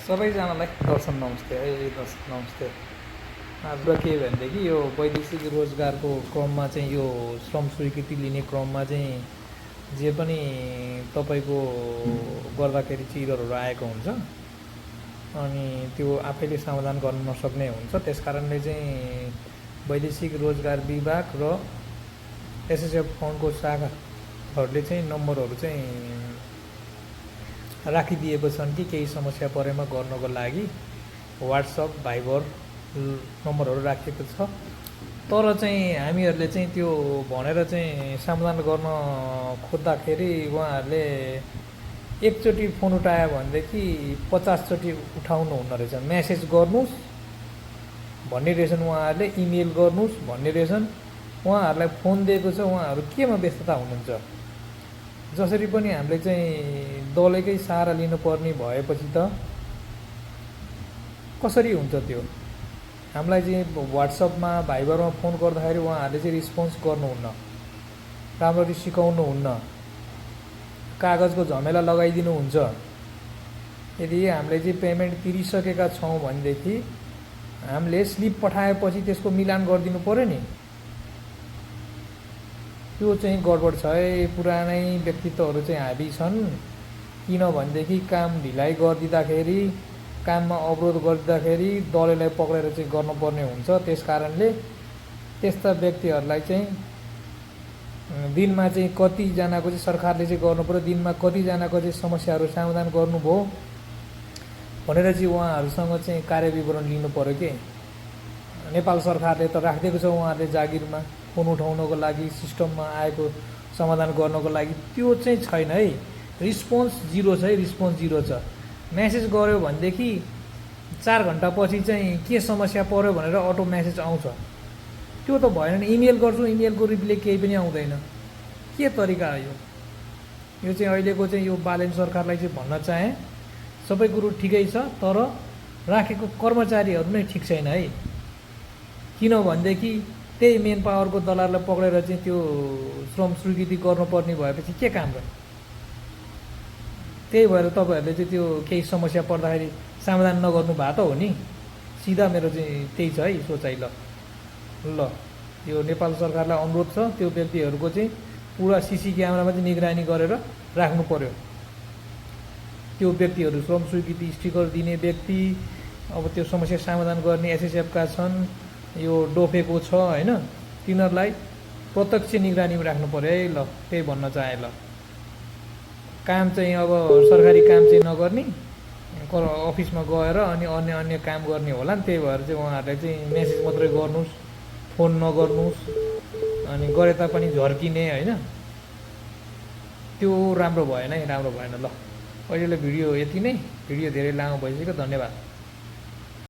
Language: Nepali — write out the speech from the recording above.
सबैजनालाई दर्शन नमस्ते है दर्शन नमस्ते। आज के भनेदेखि यो वैदेशिक रोजगारको क्रममा चाहिँ यो श्रम स्वीकृति लिने क्रममा चाहिँ जे पनि तपाईँको गर्दाखेरि चिरहरू आएको हुन्छ अनि त्यो आफैले समाधान गर्न नसक्ने हुन्छ। त्यस कारणले चाहिँ वैदेशिक रोजगार विभाग र एसएसएफ फन्डको शाखाहरूले चाहिँ नम्बरहरू चाहिँ राखिदिएको छन् कि केही समस्या परेमा गर्नको लागि वाट्सएप भाइबर नम्बरहरू राखिएको छ। तर चाहिँ हामीहरूले चाहिँ त्यो भनेर चाहिँ समाधान गर्न खोज्दाखेरि उहाँहरूले एकचोटि फोन उठायो भनेदेखि 50 चोटि उठाउनुहुन्न रहेछ। मेसेज गर्नुहोस् भन्ने रहेछन्, उहाँहरूले इमेल गर्नुहोस् भन्ने रहेछन्। उहाँहरूलाई फोन दिएको छ, उहाँहरू केमा व्यस्तता हुनुहुन्छ। जसरी पनि हामीले चाहिँ दलैकै सहारा लिनुपर्ने भएपछि त कसरी हुन्छ त्यो। हामीलाई चाहिँ वाट्सएपमा भाइबरमा फोन गर्दाखेरि उहाँहरूले चाहिँ रिस्पोन्स गर्नुहुन्न, राम्ररी सिकाउनुहुन्न, कागजको झमेला लगाइदिनुहुन्छ। यदि हामीले चाहिँ पेमेन्ट तिरिसकेका छौँ भनेदेखि हामीले स्लिप पठाएपछि त्यसको मिलान गरिदिनु पर्यो नि। त्यो चाहिँ गडबड छ है। पुरानै व्यक्तित्वहरू चाहिँ हाबी छन्। किनभनेदेखि काम ढिलाइ गरिदिँदाखेरि, काममा अवरोध गरिदिँदाखेरि दलैलाई पक्रेर चाहिँ गर्नुपर्ने हुन्छ। त्यस कारणले त्यस्ता व्यक्तिहरूलाई चाहिँ दिनमा चाहिँ कतिजनाको चाहिँ सरकारले चाहिँ गर्नुपर्यो, दिनमा कतिजनाको चाहिँ समस्याहरू समाधान गर्नुभयो भनेर चाहिँ उहाँहरूसँग चाहिँ कार्यविवरण लिनु पर्यो कि। नेपाल सरकारले त राखिदिएको छ उहाँहरूले जागिरमा फोन उठाउनको लागि, सिस्टममा आएको समाधान गर्नको लागि। त्यो चाहिँ छैन है। रिस्पोन्स जिरो छ है, रिस्पोन्स जिरो छ। मेसेज गऱ्यो भनेदेखि 4 घन्टापछि चाहिँ के समस्या पऱ्यो भनेर अटो मेसेज आउँछ। त्यो त भएन नि। इमेल गर्छु, इमेलको रिप्लाई केही पनि आउँदैन। के तरिका हो यो? यो चाहिँ अहिलेको चाहिँ यो बालेन सरकारलाई चाहिँ भन्न चाहेँ, सबै कुरो ठिकै छ तर राखेको कर्मचारीहरू नै ठिक छैन है। किनभनेदेखि त्यही मेन पावरको दलाललाई पक्रेर चाहिँ त्यो श्रम स्वीकृति गर्नुपर्ने भएपछि के काम गर्नु। त्यही भएर तपाईँहरूले चाहिँ त्यो केही समस्या पर्दाखेरि समाधान नगर्नु भएको त हो नि। सिधा मेरो चाहिँ त्यही छ है सोचाइ। ल यो नेपाल सरकारलाई अनुरोध छ, त्यो व्यक्तिहरूको चाहिँ पुरा सिसी क्यामेरामा चाहिँ निगरानी गरेर राख्नु पर्यो। त्यो व्यक्तिहरू श्रम स्वीकृति स्टिकर दिने व्यक्ति, अब त्यो समस्या समाधान गर्ने एसएसएफका छन्, यो डोफेको छ होइन, तिनीहरूलाई प्रत्यक्ष निगरानीमा राख्नु पर्यो है। ल त्यही भन्न चाहे। ल काम चाहिँ अब सरकारी काम चाहिँ नगर्ने, अफिसमा गएर अनि अन्य काम गर्ने होला नि। त्यही भएर चाहिँ उहाँहरूले चाहिँ मेसेज मात्रै गर्नुहोस्, फोन नगर्नुहोस्, अनि गरे तापनि झर्किने होइन। त्यो राम्रो भएन है, राम्रो भएन। ल अहिलेलाई भिडियो यति नै। भिडियो धेरै लामो भइसक्यो। धन्यवाद।